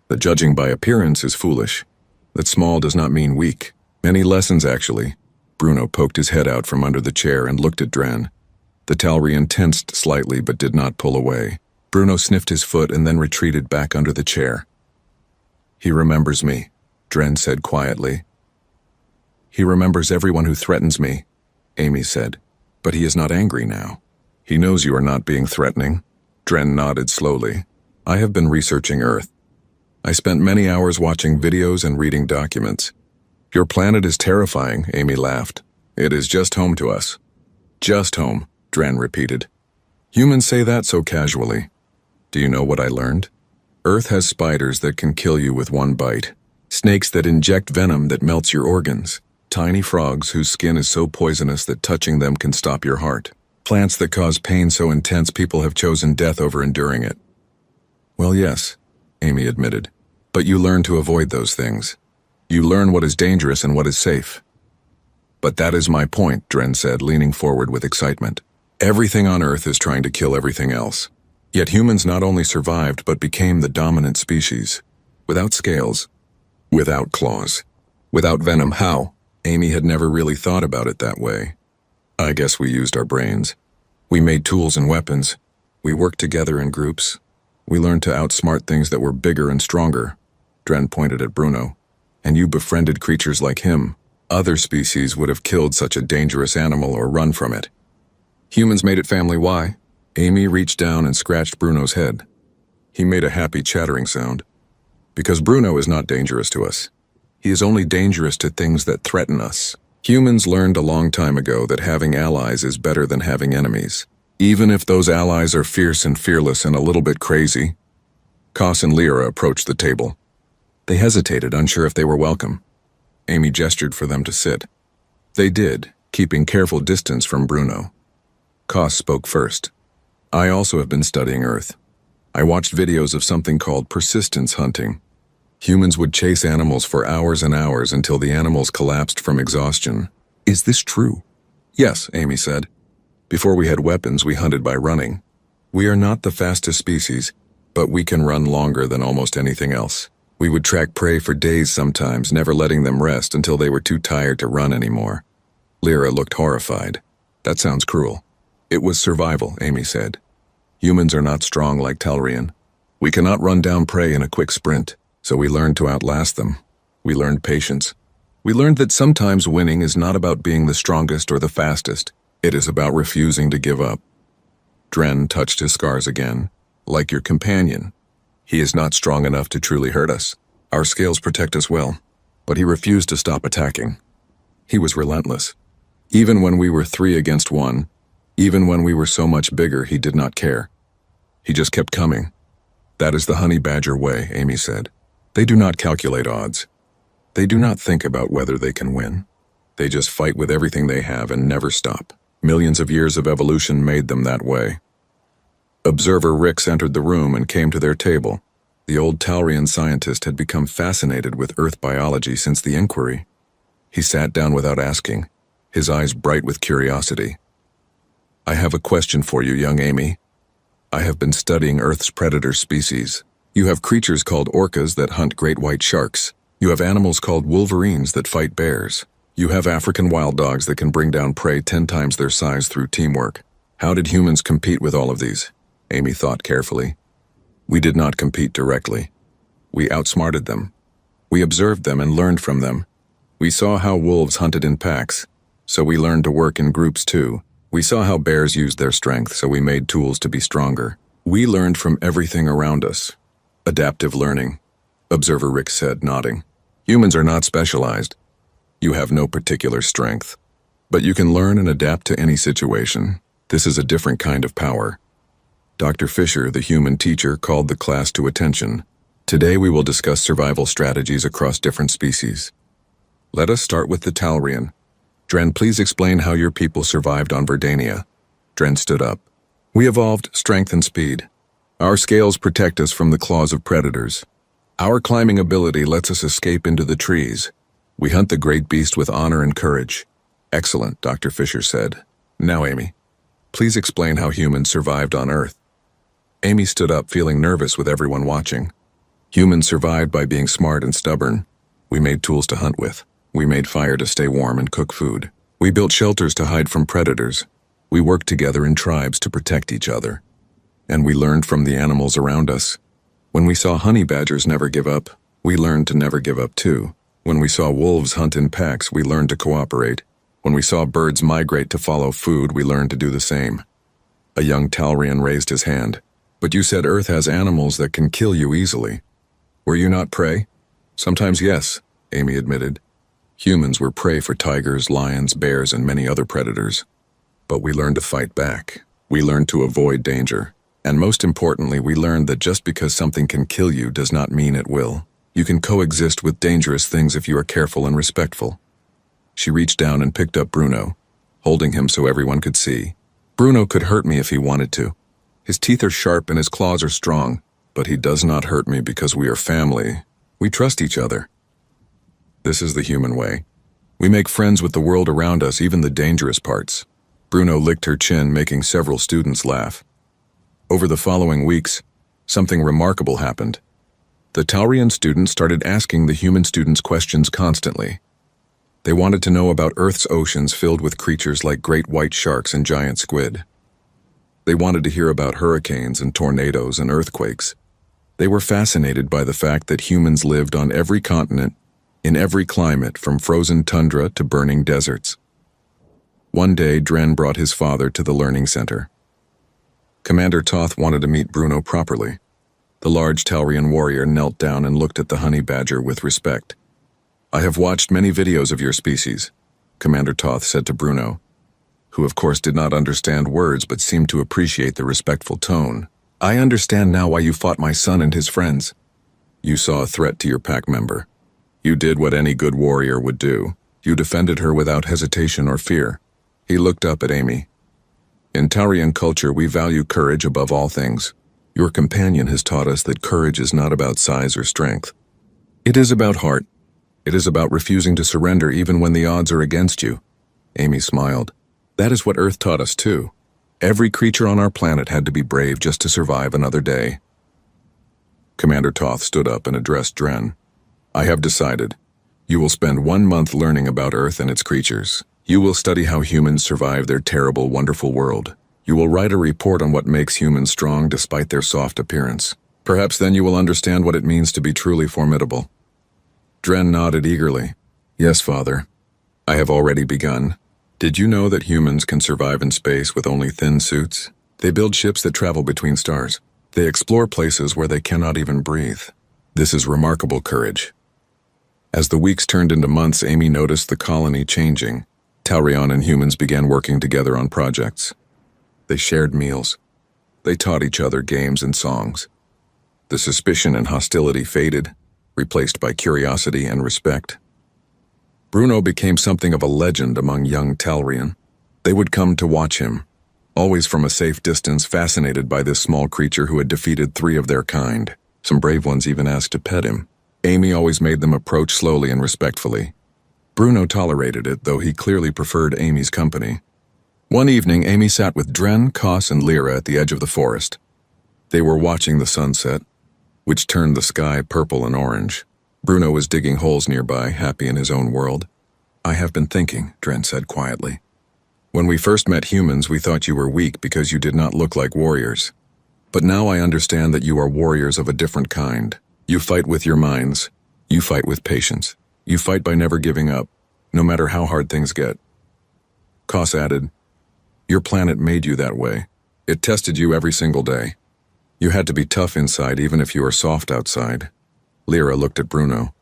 That judging by appearance is foolish. That small does not mean weak. Many lessons, actually." Bruno poked his head out from under the chair and looked at Dren. The Talrian tensed slightly but did not pull away. Bruno sniffed his foot and then retreated back under the chair. "He remembers me," Dren said quietly. "He remembers everyone who threatens me," Amy said. "But he is not angry now. He knows you are not being threatening." Dren nodded slowly. "I have been researching Earth. I spent many hours watching videos and reading documents." "Your planet is terrifying," Amy laughed. "It is just home to us." "Just home," Dren repeated. "Humans say that so casually." "Do you know what I learned? Earth has spiders that can kill you with one bite. Snakes that inject venom that melts your organs. Tiny frogs whose skin is so poisonous that touching them can stop your heart. Plants that cause pain so intense people have chosen death over enduring it." "Well, yes," Amy admitted. "But you learn to avoid those things. You learn what is dangerous and what is safe." "But that is my point," Dren said, leaning forward with excitement. "Everything on Earth is trying to kill everything else. Yet humans not only survived but became the dominant species. Without scales. Without claws. Without venom. How?" Amy had never really thought about it that way. "I guess we used our brains. We made tools and weapons. We worked together in groups. We learned to outsmart things that were bigger and stronger." Dren pointed at Bruno. "And you befriended creatures like him. Other species would have killed such a dangerous animal or run from it. Humans made it family. Why?" Amy reached down and scratched Bruno's head. He made a happy chattering sound. "Because Bruno is not dangerous to us. He is only dangerous to things that threaten us. Humans learned a long time ago that having allies is better than having enemies, even if those allies are fierce and fearless and a little bit crazy." Koss and Lyra approached the table. They hesitated, unsure if they were welcome. Amy gestured for them to sit. They did, keeping careful distance from Bruno. Koss spoke first. "I also have been studying Earth. I watched videos of something called persistence hunting. Humans would chase animals for hours and hours until the animals collapsed from exhaustion." "Is this true?" "Yes," Amy said. "Before we had weapons, we hunted by running. We are not the fastest species, but we can run longer than almost anything else. We would track prey for days sometimes, never letting them rest until they were too tired to run anymore." Lyra looked horrified. "That sounds cruel." "It was survival," Amy said. "Humans are not strong like Talrian. We cannot run down prey in a quick sprint, so we learned to outlast them. We learned patience. We learned that sometimes winning is not about being the strongest or the fastest. It is about refusing to give up." Dren touched his scars again. "Like your companion. He is not strong enough to truly hurt us. Our scales protect us well, but he refused to stop attacking. He was relentless. Even when we were 3 against 1, even when we were so much bigger, he did not care. He just kept coming." "That is the honey badger way," Amy said. "They do not calculate odds. They do not think about whether they can win. They just fight with everything they have and never stop. Millions of years of evolution made them that way." Observer Rix entered the room and came to their table. The old Talrian scientist had become fascinated with Earth biology since the inquiry. He sat down without asking, his eyes bright with curiosity. "I have a question for you, young Amy. I have been studying Earth's predator species. You have creatures called orcas that hunt great white sharks. You have animals called wolverines that fight bears. You have African wild dogs that can bring down prey 10 times their size through teamwork. How did humans compete with all of these?" Amy thought carefully. "We did not compete directly. We outsmarted them. We observed them and learned from them. We saw how wolves hunted in packs, so we learned to work in groups too. We saw how bears used their strength, so we made tools to be stronger. We learned from everything around us. Adaptive learning, Observer Rick said, nodding. Humans are not specialized. You have no particular strength. But you can learn and adapt to any situation. This is a different kind of power. Dr. Fisher, the human teacher, called the class to attention. Today we will discuss survival strategies across different species. Let us start with the Talrian. Dren, please explain how your people survived on Verdania. Dren stood up. We evolved strength and speed. Our scales protect us from the claws of predators. Our climbing ability lets us escape into the trees. We hunt the great beast with honor and courage. Excellent, Dr. Fisher said. Now, Amy, please explain how humans survived on Earth. Amy stood up, feeling nervous with everyone watching. Humans survived by being smart and stubborn. We made tools to hunt with. We made fire to stay warm and cook food. We built shelters to hide from predators. We worked together in tribes to protect each other. And we learned from the animals around us. When we saw honey badgers never give up, we learned to never give up too. When we saw wolves hunt in packs, we learned to cooperate. When we saw birds migrate to follow food, we learned to do the same. A young Talrian raised his hand. But you said Earth has animals that can kill you easily. Were you not prey? Sometimes yes, Amy admitted. Humans were prey for tigers, lions, bears, and many other predators. But we learned to fight back. We learned to avoid danger. And most importantly, we learned that just because something can kill you does not mean it will. You can coexist with dangerous things if you are careful and respectful. She reached down and picked up Bruno, holding him so everyone could see. Bruno could hurt me if he wanted to. His teeth are sharp and his claws are strong, but he does not hurt me because we are family. We trust each other. This is the human way. We make friends with the world around us, even the dangerous parts. Bruno licked her chin, making several students laugh. Over the following weeks, something remarkable happened. The Taurian students started asking the human students questions constantly. They wanted to know about Earth's oceans filled with creatures like great white sharks and giant squid. They wanted to hear about hurricanes and tornadoes and earthquakes. They were fascinated by the fact that humans lived on every continent, in every climate, from frozen tundra to burning deserts. One day, Dren brought his father to the learning center. Commander Toth wanted to meet Bruno properly. The large Taurian warrior knelt down and looked at the honey badger with respect. I have watched many videos of your species, Commander Toth said to Bruno, who of course did not understand words but seemed to appreciate the respectful tone. I understand now why you fought my son and his friends. You saw a threat to your pack member. You did what any good warrior would do. You defended her without hesitation or fear. He looked up at Amy. In Taurian culture, we value courage above all things. Your companion has taught us that courage is not about size or strength. It is about heart. It is about refusing to surrender even when the odds are against you. Amy smiled. That is what Earth taught us too. Every creature on our planet had to be brave just to survive another day. Commander Toth stood up and addressed Dren. I have decided. You will spend 1 month learning about Earth and its creatures. You will study how humans survive their terrible, wonderful world. You will write a report on what makes humans strong despite their soft appearance. Perhaps then you will understand what it means to be truly formidable. Dren nodded eagerly. Yes, Father. I have already begun. Did you know that humans can survive in space with only thin suits? They build ships that travel between stars. They explore places where they cannot even breathe. This is remarkable courage. As the weeks turned into months, Amy noticed the colony changing. Taurian and humans began working together on projects. They shared meals. They taught each other games and songs. The suspicion and hostility faded, replaced by curiosity and respect. Bruno became something of a legend among young Talrian. They would come to watch him, always from a safe distance, fascinated by this small creature who had defeated 3 of their kind. Some brave ones even asked to pet him. Amy always made them approach slowly and respectfully. Bruno tolerated it, though he clearly preferred Amy's company. One evening, Amy sat with Dren, Kos, and Lyra at the edge of the forest. They were watching the sunset, which turned the sky purple and orange. Bruno was digging holes nearby, happy in his own world. I have been thinking, Dren said quietly. When we first met humans, we thought you were weak because you did not look like warriors. But now I understand that you are warriors of a different kind. You fight with your minds. You fight with patience. You fight by never giving up, no matter how hard things get. Kos added, your planet made you that way. It tested you every single day. You had to be tough inside even if you were soft outside. Lyra looked at Bruno.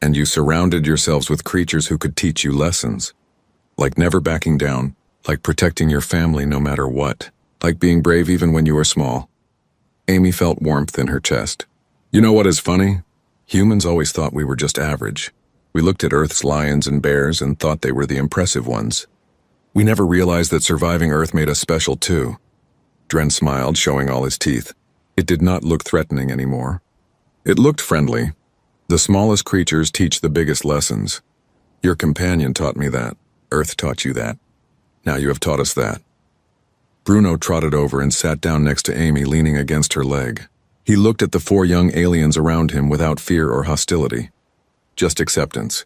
And you surrounded yourselves with creatures who could teach you lessons. Like never backing down, like protecting your family no matter what, like being brave even when you were small. Amy felt warmth in her chest. You know what is funny? Humans always thought we were just average. We looked at Earth's lions and bears and thought they were the impressive ones. We never realized that surviving Earth made us special too. Dren smiled, showing all his teeth. It did not look threatening anymore. It looked friendly. The smallest creatures teach the biggest lessons. Your companion taught me that. Earth taught you that. Now you have taught us that. Bruno trotted over and sat down next to Amy, leaning against her leg. He looked at the 4 young aliens around him without fear or hostility. Just acceptance.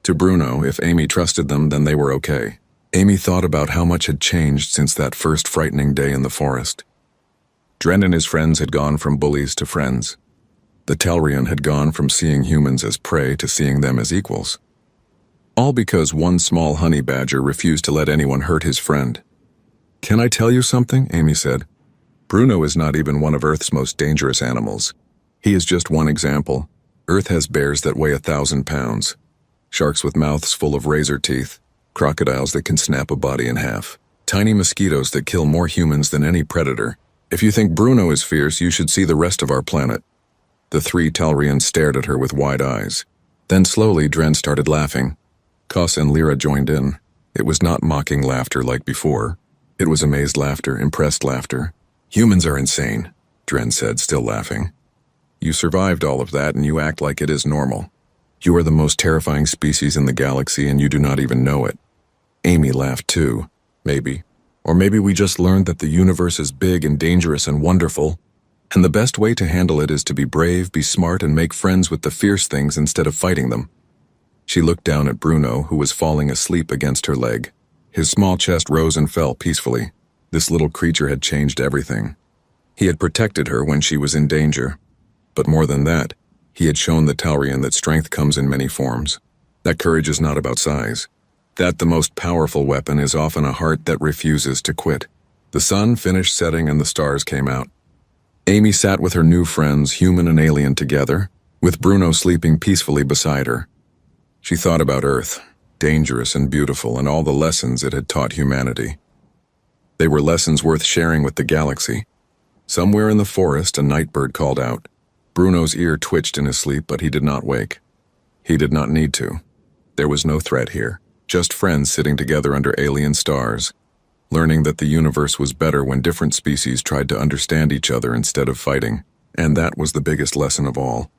To Bruno, if Amy trusted them, then they were okay. Amy thought about how much had changed since that first frightening day in the forest. Dren and his friends had gone from bullies to friends. The Telrian had gone from seeing humans as prey to seeing them as equals. All because one small honey badger refused to let anyone hurt his friend. Can I tell you something? Amy said. Bruno is not even one of Earth's most dangerous animals. He is just one example. Earth has bears that weigh 1,000 pounds, sharks with mouths full of razor teeth, crocodiles that can snap a body in half, tiny mosquitoes that kill more humans than any predator. If you think Bruno is fierce, you should see the rest of our planet. The 3 Telrians stared at her with wide eyes. Then slowly Dren started laughing. Koss and Lyra joined in. It was not mocking laughter like before. It was amazed laughter, impressed laughter. Humans are insane, Dren said, still laughing. You survived all of that and you act like it is normal. You are the most terrifying species in the galaxy and you do not even know it. Amy laughed too, maybe. Or maybe we just learned that the universe is big and dangerous and wonderful, and the best way to handle it is to be brave, be smart, and make friends with the fierce things instead of fighting them. She looked down at Bruno, who was falling asleep against her leg. His small chest rose and fell peacefully. This little creature had changed everything. He had protected her when she was in danger. But more than that, he had shown the Telrian that strength comes in many forms. That courage is not about size. That the most powerful weapon is often a heart that refuses to quit. The sun finished setting and the stars came out. Amy sat with her new friends, human and alien, together, with Bruno sleeping peacefully beside her. She thought about Earth, dangerous and beautiful, and all the lessons it had taught humanity. They were lessons worth sharing with the galaxy. Somewhere in the forest, a nightbird called out. Bruno's ear twitched in his sleep, but he did not wake. He did not need to. There was no threat here, just friends sitting together under alien stars, learning that the universe was better when different species tried to understand each other instead of fighting. And that was the biggest lesson of all.